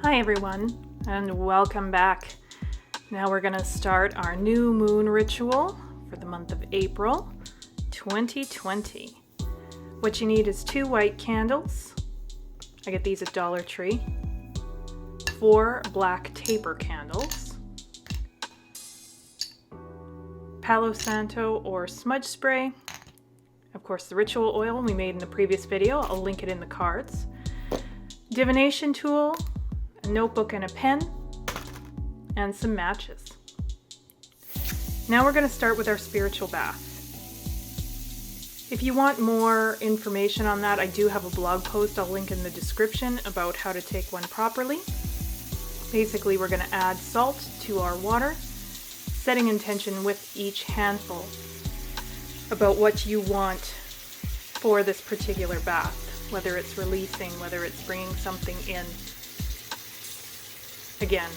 Hi everyone, and welcome back. Now we're going to start our new moon ritual for the month of April 2020. What you need is 2 white candles. I get these at Dollar Tree. 4 black taper candles. Palo Santo or smudge spray. Of course, the ritual oil we made in the previous video. I'll link it in the cards. Divination tool, a notebook and a pen, and some matches. Now we're going to start with our spiritual bath. If you want more information on that, I do have a blog post I'll link in the description about how to take one properly. Basically, we're going to add salt to our water, setting intention with each handful about what you want for this particular bath, whether it's releasing, whether it's bringing something in. Again,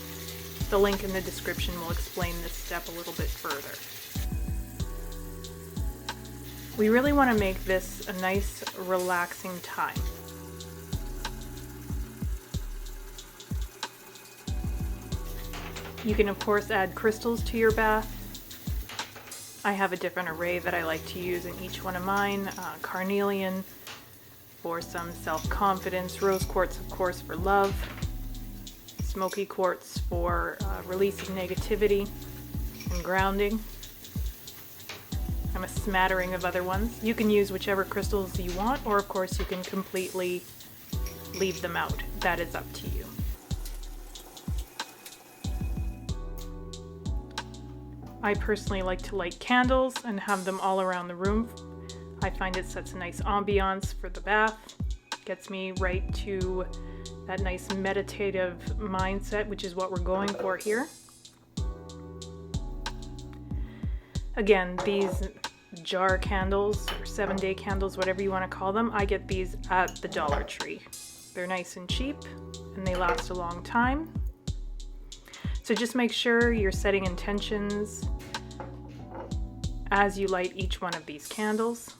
the link in the description will explain this step a little bit further. We really want to make this a nice, relaxing time. You can, of course, add crystals to your bath. I have a different array that I like to use in each one of mine. Carnelian for some self-confidence, rose quartz, of course, for love, smoky quartz for releasing negativity and grounding. I'm a smattering of other ones. You can use whichever crystals you want, or of course you can completely leave them out. That is up to you. I personally like to light candles and have them all around the room. I find it sets a nice ambiance for the bath, gets me right to that nice meditative mindset, which is what we're going for here. Again, these jar candles or 7-day candles, whatever you want to call them, I get these at the Dollar Tree. They're nice and cheap and they last a long time. So just make sure you're setting intentions as you light each one of these candles.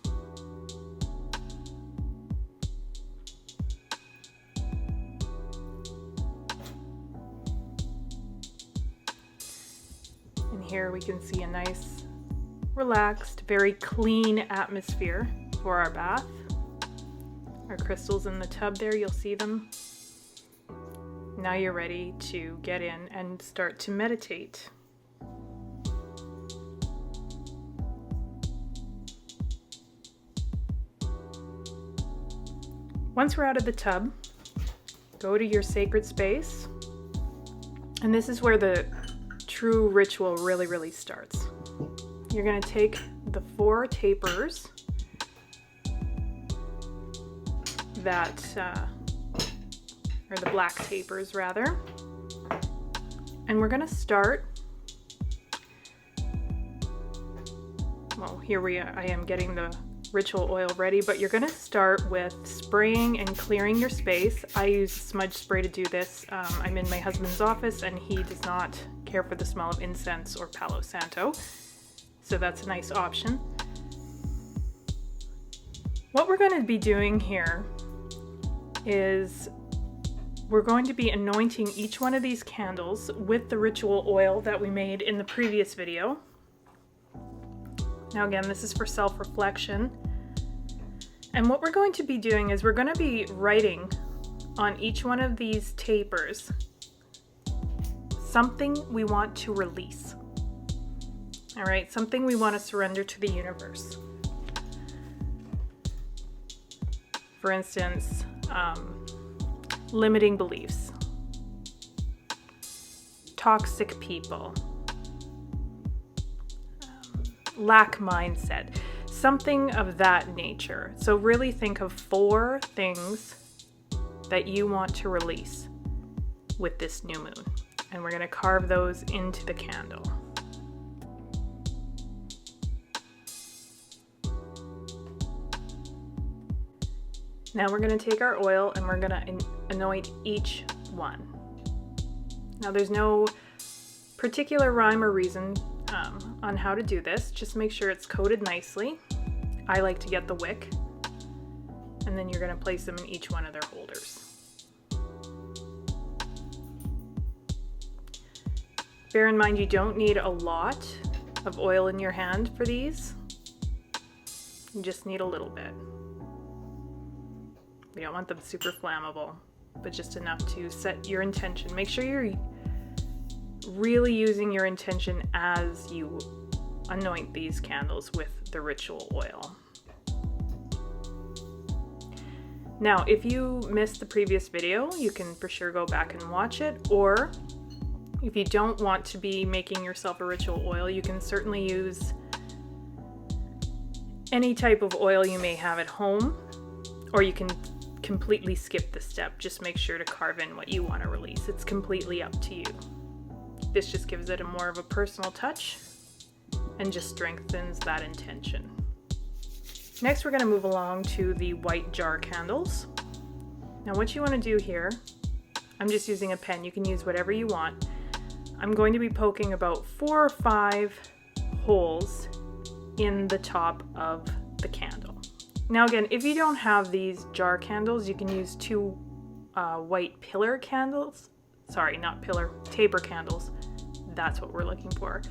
And here we can see a nice, relaxed, very clean atmosphere for our bath. Our crystals in the tub there, you'll see them. Now you're ready to get in and start to meditate. Once we're out of the tub, go to your sacred space. And this is where the true ritual really starts. You're going to take the 4 tapers or the black tapers rather. And we're going to start, well, here I am getting the ritual oil ready, but you're going to start with spraying and clearing your space. I use smudge spray to do this. I'm in my husband's office and he does not care for the smell of incense or Palo Santo, so that's a nice option. What we're going to be doing here is we're going to be anointing each one of these candles with the ritual oil that we made in the previous video. Now again, this is for self-reflection. And what we're going to be doing is we're going to be writing on each one of these tapers something we want to release. All right, something we want to surrender to the universe. For instance, limiting beliefs, toxic people, lack mindset, something of that nature. So really think of 4 things that you want to release with this new moon. And we're going to carve those into the candle. Now we're going to take our oil and we're going to anoint each one. Now there's no particular rhyme or reason on how to do this. Just make sure it's coated nicely. I like to get the wick. And then you're going to place them in each one of their holders. Bear in mind, you don't need a lot of oil in your hand for these. You just need a little bit. We don't want them super flammable, but just enough to set your intention. Make sure you're really using your intention as you anoint these candles with the ritual oil. Now, if you missed the previous video, you can for sure go back and watch it, or if you don't want to be making yourself a ritual oil, you can certainly use any type of oil you may have at home, or you can completely skip this step. Just make sure to carve in what you want to release. It's completely up to you. This just gives it a more of a personal touch and just strengthens that intention. Next, we're going to move along to the white jar candles. Now, what you want to do here, I'm just using a pen. You can use whatever you want. I'm going to be poking about 4 or 5 holes in the top of the candle. Now again, if you don't have these jar candles, you can use 2 white pillar candles. Sorry, not pillar, taper candles. That's what we're looking for.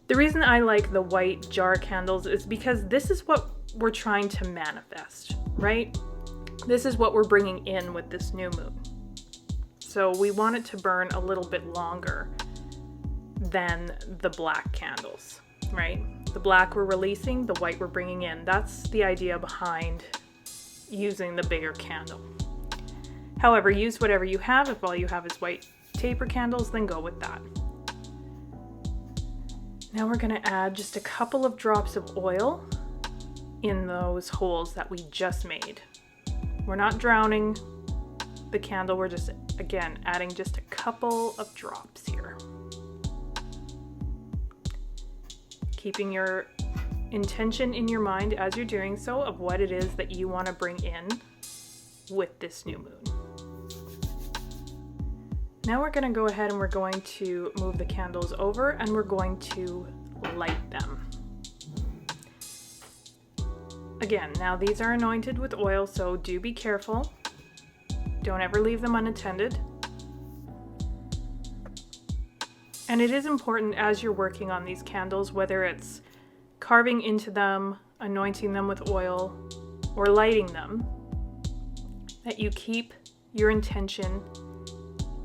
The reason I like the white jar candles is because this is what we're trying to manifest, right? This is what we're bringing in with this new moon. So we want it to burn a little bit longer than the black candles, right? The black we're releasing, the white we're bringing in. That's the idea behind using the bigger candle. However, use whatever you have. If all you have is white taper candles, then go with that. Now we're going to add just a couple of drops of oil in those holes that we just made. We're not drowning the candle, we're just, again, adding just a couple of drops here. Keeping your intention in your mind as you're doing so of what it is that you want to bring in with this new moon. Now we're going to go ahead and we're going to move the candles over and we're going to light them. Again, now these are anointed with oil, so do be careful. Don't ever leave them unattended. And it is important as you're working on these candles, whether it's carving into them, anointing them with oil, or lighting them, that you keep your intention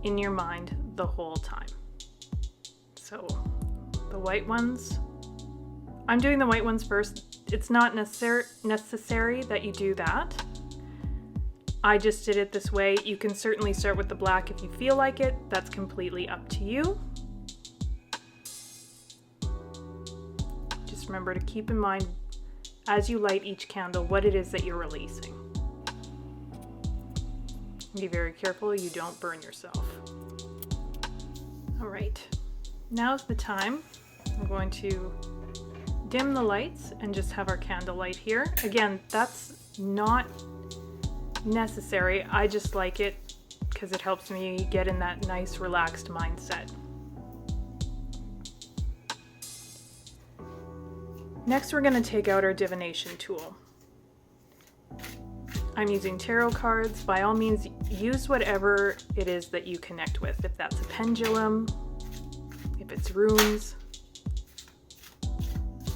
in your mind the whole time. So the white ones, I'm doing the white ones first. It's not necessary that you do that. I just did it this way. You can certainly start with the black if you feel like it. That's completely up to you. Just remember to keep in mind as you light each candle what it is that you're releasing. Be very careful you don't burn yourself. All right, now's the time. We're going to dim the lights and just have our candle light here. Again, that's not necessary. I just like it because it helps me get in that nice relaxed mindset. Next, we're going to take out our divination tool. I'm using tarot cards. By all means, use whatever it is that you connect with. If that's a pendulum, if it's runes,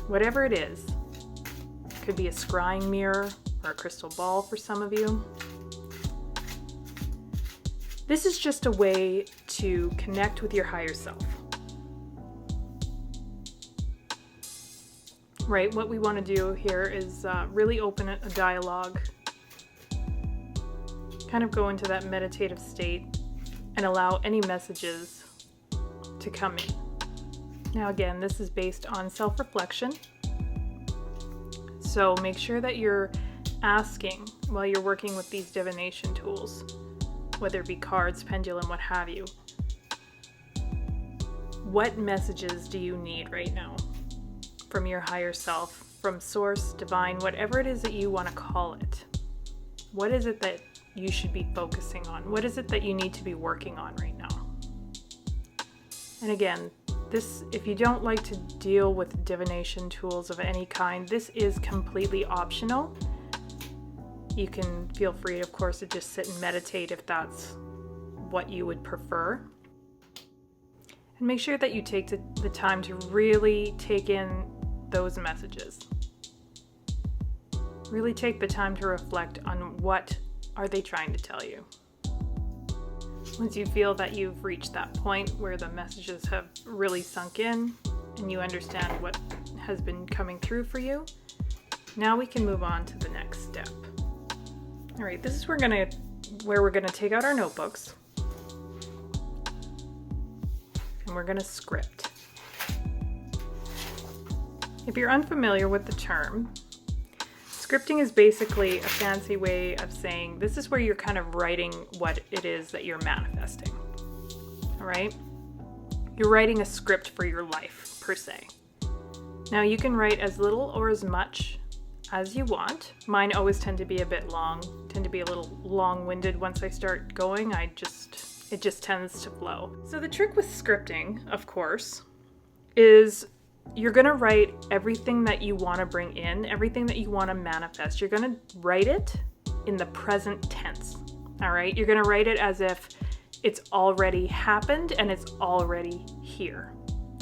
whatever it is. It could be a scrying mirror or a crystal ball for some of you. This is just a way to connect with your higher self. Right, what we want to do here is really open a dialogue, kind of go into that meditative state and allow any messages to come in. Now again, this is based on self-reflection, so make sure that you're asking while you're working with these divination tools, whether it be cards, pendulum, what have you. What messages do you need right now from your higher self, from source, divine, whatever it is that you want to call it? What is it that you should be focusing on? What is it that you need to be working on right now? And again, this, if you don't like to deal with divination tools of any kind, this is completely optional. You can feel free, of course, to just sit and meditate if that's what you would prefer. And make sure that you take the time to really take in those messages. Really take the time to reflect on what are they trying to tell you. Once you feel that you've reached that point where the messages have really sunk in and you understand what has been coming through for you, now we can move on to the next step. All right, this is where we're gonna take out our notebooks and we're gonna script. If you're unfamiliar with the term, scripting is basically a fancy way of saying this is where you're kind of writing what it is that you're manifesting. All right? You're writing a script for your life, per se. Now, you can write as little or as much as you want. Mine always tend to be a bit long, tend to be a little long-winded once I start going. It just tends to flow. So the trick with scripting, of course, is you're going to write everything that you want to bring in, everything that you want to manifest. You're going to write it in the present tense. All right? You're going to write it as if it's already happened and it's already here.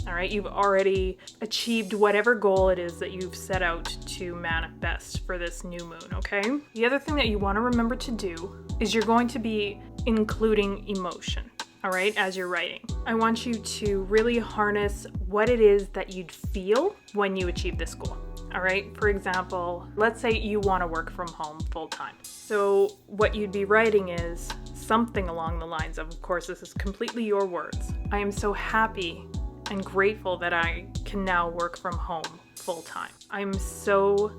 All right? You've already achieved whatever goal it is that you've set out to manifest for this new moon, okay? The other thing that you want to remember to do is you're going to be including emotion. All right, as you're writing. I want you to really harness what it is that you'd feel when you achieve this goal. All right, for example, let's say you want to work from home full time. So what you'd be writing is something along the lines of course, this is completely your words. I am so happy and grateful that I can now work from home full time. I'm so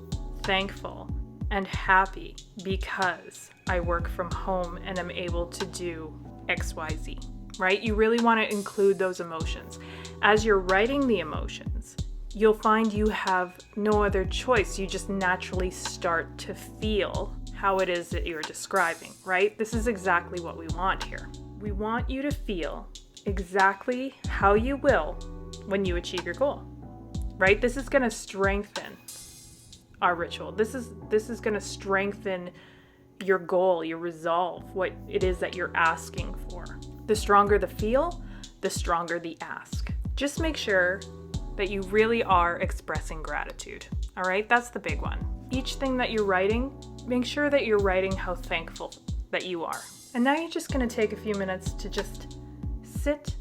thankful and happy because I work from home and I'm able to do XYZ, right? You really want to include those emotions. As you're writing the emotions, you'll find you have no other choice. You just naturally start to feel how it is that you're describing, right? This is exactly what we want here. We want you to feel exactly how you will when you achieve your goal, right? This is going to strengthen our ritual. This is going to strengthen your goal, your resolve, what it is that you're asking for. The stronger the feel, the stronger the ask. Just make sure that you really are expressing gratitude. All right, that's the big one. Each thing that you're writing, make sure that you're writing how thankful that you are. And now you're just going to take a few minutes to just sit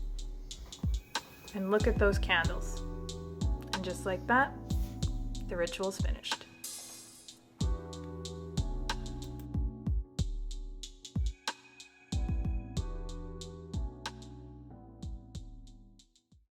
and look at those candles. And just like that, the ritual's finished.